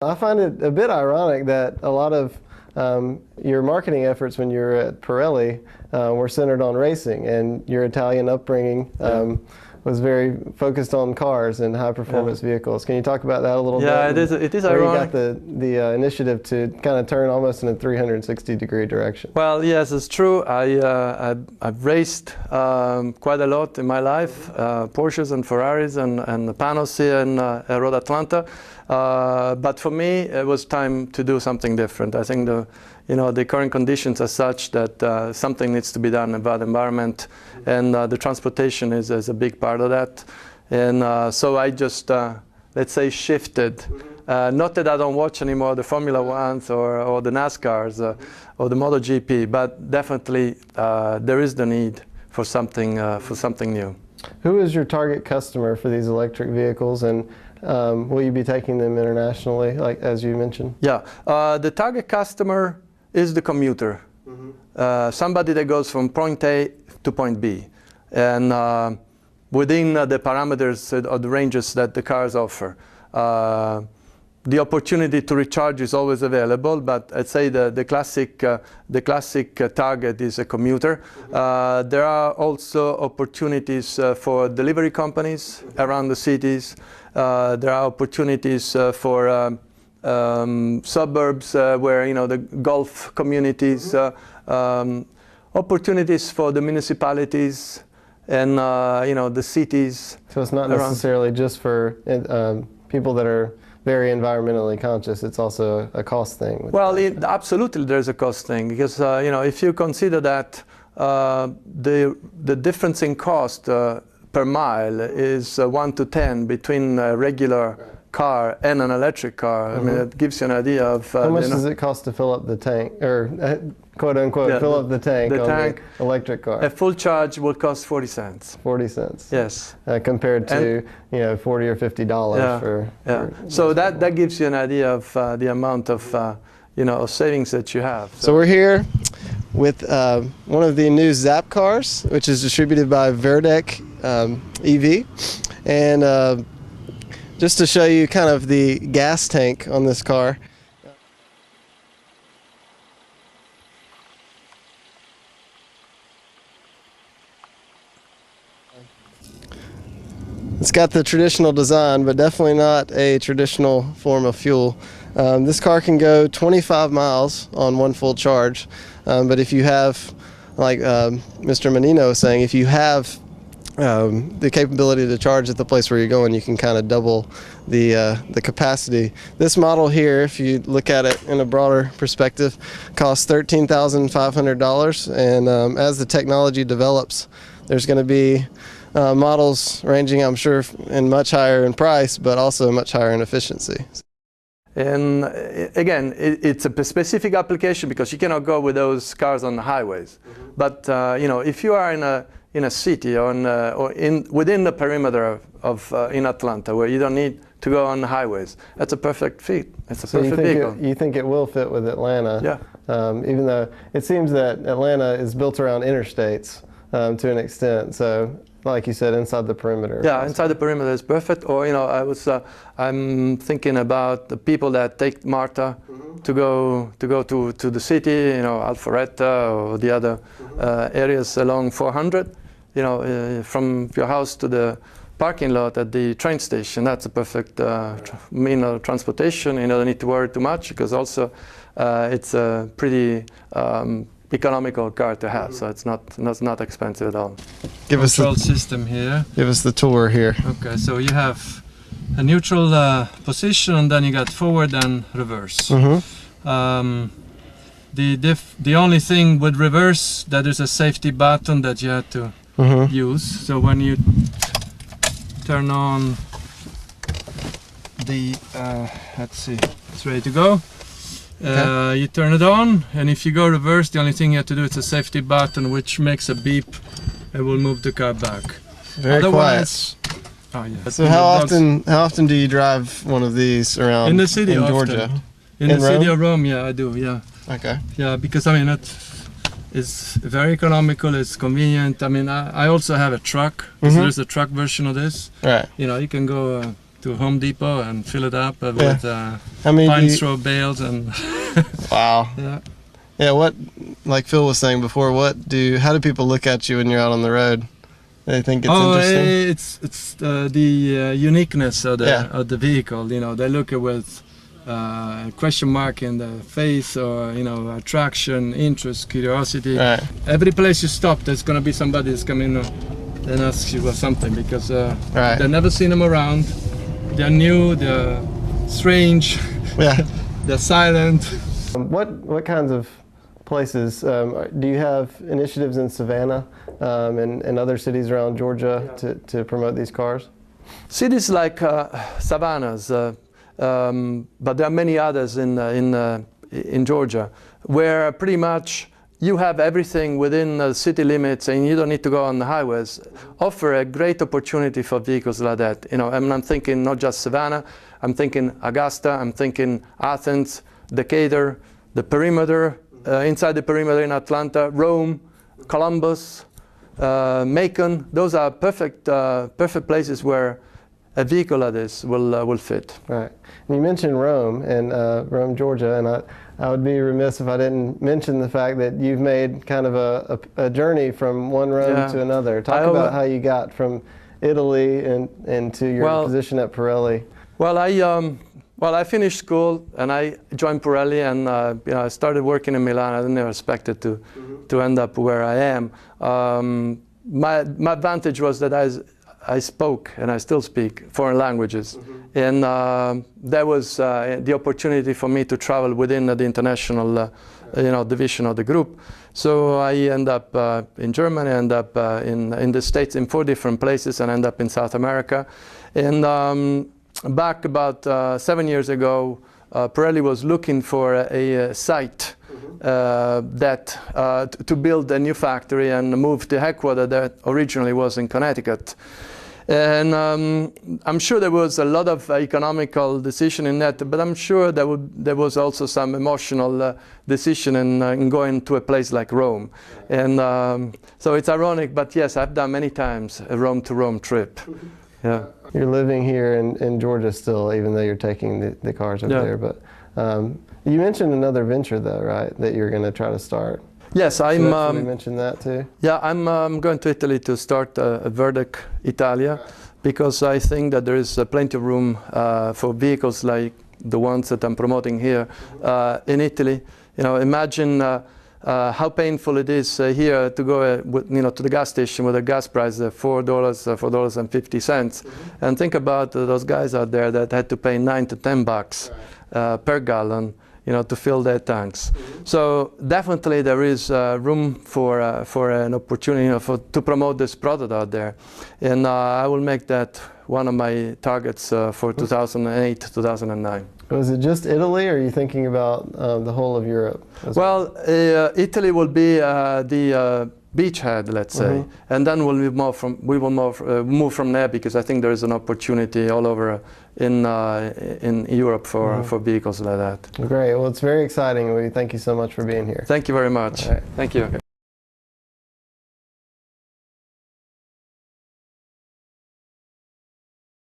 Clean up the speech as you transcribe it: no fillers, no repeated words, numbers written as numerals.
I find it a bit ironic that a lot of your marketing efforts when you were at Pirelli were centered on racing, and your Italian upbringing was very focused on cars and high-performance vehicles. Can you talk about that a little bit? Yeah, it is ironic. Where you got the initiative to kind of turn almost in a 360-degree direction. Well, yes, it's true. I've raced quite a lot in my life, Porsches and Ferraris and Panos here in GlobalAtlanta. But for me, it was time to do something different. I think the current conditions are such that something needs to be done about the environment, and the transportation is a big part of that. And so I just, let's say, shifted. Not that I don't watch anymore the Formula Ones or the NASCARs or the MotoGP, but definitely there is the need for something new. Who is your target customer for these electric vehicles, and will you be taking them internationally, like as you mentioned? Yeah, the target customer is the commuter, somebody that goes from point A to point B, and within the parameters or the ranges that the cars offer. The opportunity to recharge is always available, but I'd say the classic target is a commuter. There are also opportunities for delivery companies around the cities. There are opportunities for suburbs where the golf communities, opportunities for the municipalities and the cities. So it's not necessarily just for people that are very environmentally conscious. It's also a cost thing. Well, absolutely, there's a cost thing, because if you consider that the difference in cost per mile is 1 to 10 between a regular car and an electric car. I mean, it gives you an idea of how much does it cost to fill up the tank, or quote unquote fill up the tank on the electric car? A full charge will cost 40 cents. 40 cents. Yes. Compared to $40 or $50 for so that gives you an idea of the amount of of savings that you have. So we're here with one of the new Zap cars, which is distributed by Verdec EV, and just to show you kind of the gas tank on this car. It's got the traditional design, but definitely not a traditional form of fuel. This car can go 25 miles on one full charge, but if you have, like Mr. Mannino was saying, if you have the capability to charge at the place where you're going, you can kind of double the capacity. This model here, if you look at it in a broader perspective, costs $13,500, and as the technology develops, there's going to be models ranging, I'm sure, in much higher in price, but also much higher in efficiency. And again, it's a specific application because you cannot go with those cars on the highways. But if you are in a city or within the perimeter of in Atlanta, where you don't need to go on the highways, that's a perfect fit. It's a perfect vehicle. You think it will fit with Atlanta? Yeah. Even though it seems that Atlanta is built around interstates to an extent, so like you said, inside the perimeter. Yeah, inside the perimeter is perfect. Or I'm thinking about the people that take MARTA to go to the city, Alpharetta or the other areas along 400. From your house to the parking lot at the train station. That's a perfect mean of transportation. You don't need to worry too much, because also it's a pretty economical car to have, so it's not expensive at all. Give us the control system here. Give us the tour here. Okay, so you have a neutral position, and then you got forward and reverse. The only thing with reverse, that there's a safety button that you have to use. So when you turn on the let's see, it's ready to go. You turn it on, and if you go reverse, the only thing you have to do is a safety button, which makes a beep and will move the car back. Very quiet. Oh yeah. So how often do you drive one of these around in the city in often. Georgia? In the city of Rome, yeah, I do. Yeah. Okay. Yeah, because it's very economical. It's convenient. I mean, I also have a truck. So there's a truck version of this. Right. You can go to Home Depot and fill it up with How many pine straw bales and. Wow. Yeah. Yeah. What, like Phil was saying before, how do people look at you when you're out on the road? They think it's interesting. It's the uniqueness of the vehicle. You know, they look at with question mark in the face, or attraction, interest, curiosity. Right. Every place you stop, there's gonna be somebody that's coming and asks you for something, because they've never seen them around. They're new. They're strange. Yeah. They're silent. What kinds of places do you have initiatives in Savannah and other cities around Georgia to promote these cars? Cities like Savannah's, but there are many others in Georgia, where pretty much you have everything within the city limits, and you don't need to go on the highways. Offer a great opportunity for vehicles like that. I'm thinking not just Savannah. I'm thinking Augusta. I'm thinking Athens, Decatur, the perimeter. Inside the perimeter in Atlanta, Rome, Columbus, Macon. Those are perfect places where a vehicle like this will fit. Right. And you mentioned Rome and Rome, Georgia, and I would be remiss if I didn't mention the fact that you've made kind of a journey from one Rome to another. Talk about how you got from Italy and to your position at Pirelli. Well, I finished school and I joined Pirelli, and I started working in Milan. I didn't expect it to end up where I am. My advantage was that I spoke, and I still speak, foreign languages, and that was the opportunity for me to travel within the international division of the group. So I end up in Germany, end up in the States, in 4 different places, and end up in South America. And back about 7 years ago, Pirelli was looking for a site to build a new factory and move the headquarters that originally was in Connecticut. And I'm sure there was a lot of economical decision in that, but I'm sure there was also some emotional decision in going to a place like Rome. And so it's ironic, but yes, I've done many times a Rome to Rome trip. Yeah. You're living here in Georgia still, even though you're taking the cars up there. But you mentioned another venture, though, right? That you're going to try to start. Yes, you mentioned that too. Yeah, I'm going to Italy to start a Verdec Italia, because I think that there is plenty of room for vehicles like the ones that I'm promoting here in Italy. Imagine how painful it is here to go to the gas station with a gas price of $4.50, and think about those guys out there that had to pay $9 to $10 per gallon, to fill their tanks. So definitely there is room for an opportunity to promote this product out there, and I will make that one of my targets for 2008, 2009. Was it just Italy, or are you thinking about the whole of Europe? Well, Italy will be the beachhead, let's say, and then we will move from there, because I think there is an opportunity all over in Europe for vehicles like that. Great. Well, it's very exciting. We thank you so much for being here. Thank you very much. All right. Thank you.